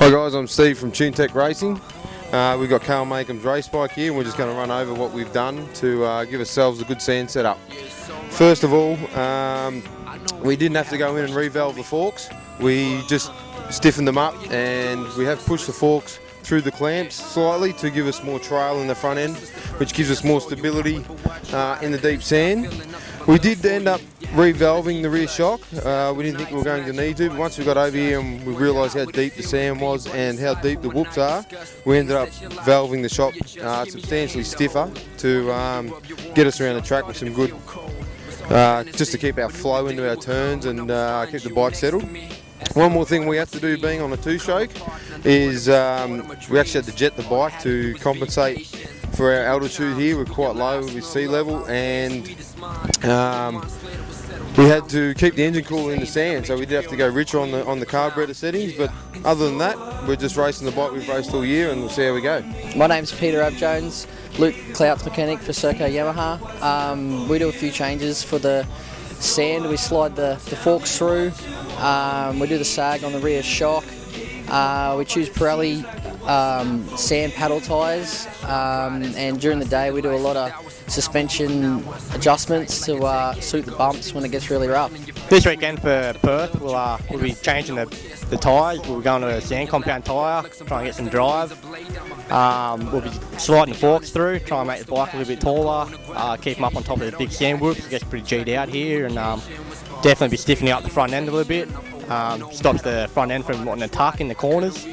Hi guys, I'm Steve from TuneTech Racing. We've got Carl Makeham's race bike here and we're just going to run over what we've done to give ourselves a good sand setup. First of all, we didn't have to go in and revalve the forks. We just stiffened them up and we have pushed the forks through the clamps slightly to give us more trail in the front end, which gives us more stability in the deep sand. We did end up revalving the rear shock. We didn't think we were going to need to, but once we got over here and we realised how deep the sand was and how deep the whoops are, we ended up valving the shock substantially stiffer to get us around the track with some good, just to keep our flow into our turns and keep the bike settled. One more thing we have to do being on a two-stroke is we actually had to jet the bike to compensate for our altitude here. We're quite low with sea level, and we had to keep the engine cool in the sand, so we did have to go richer on the carburetor settings. But other than that, we're just racing the bike we've raced all year, and we'll see how we go. My name's Peter Abjones, Luke Clout's mechanic for Serco Yamaha. We do a few changes for the sand. We slide the forks through. We do the sag on the rear shock. We choose Pirelli sand paddle tyres, and during the day we do a lot of suspension adjustments to suit the bumps when it gets really rough. This weekend for Perth, we'll be changing the tyres. We'll be going to a sand compound tyre, try and get some drive. We'll be sliding the forks through, try and make the bike a little bit taller, keep them up on top of the big sand whoops. It gets pretty G'd out here, and definitely be stiffening up the front end a little bit. Stops the front end from wanting to tuck in the corners.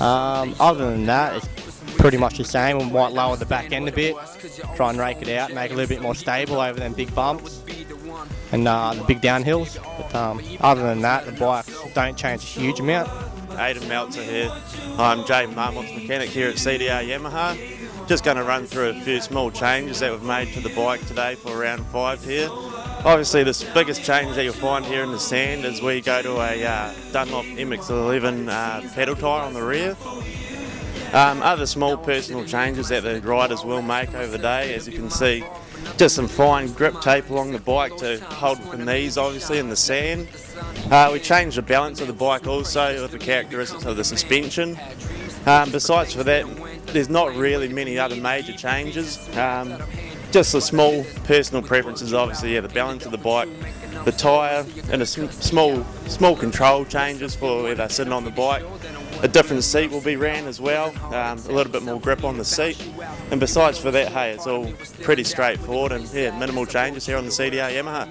Other than that, it's pretty much the same. We might lower the back end a bit, try and rake it out, make it a little bit more stable over them big bumps and the big downhills. But other than that, the bikes don't change a huge amount. Aidan Meltzer here. I'm Jay Marmott's mechanic here at CDR Yamaha. Just going to run through a few small changes that we've made to the bike today for round 5 here. Obviously the biggest change that you'll find here in the sand is we go to a Dunlop MX-11 pedal tyre on the rear. Other small personal changes that the riders will make over the day, as you can see, just some fine grip tape along the bike to hold the knees obviously in the sand. We changed the balance of the bike also with the characteristics of the suspension. Besides for that, there's not really many other major changes. Just the small personal preferences, obviously, the balance of the bike, the tyre, and a small control changes for where they're sitting on the bike. A different seat will be ran as well, a little bit more grip on the seat. And besides for that, hey, it's all pretty straightforward and minimal changes here on the CDR Yamaha.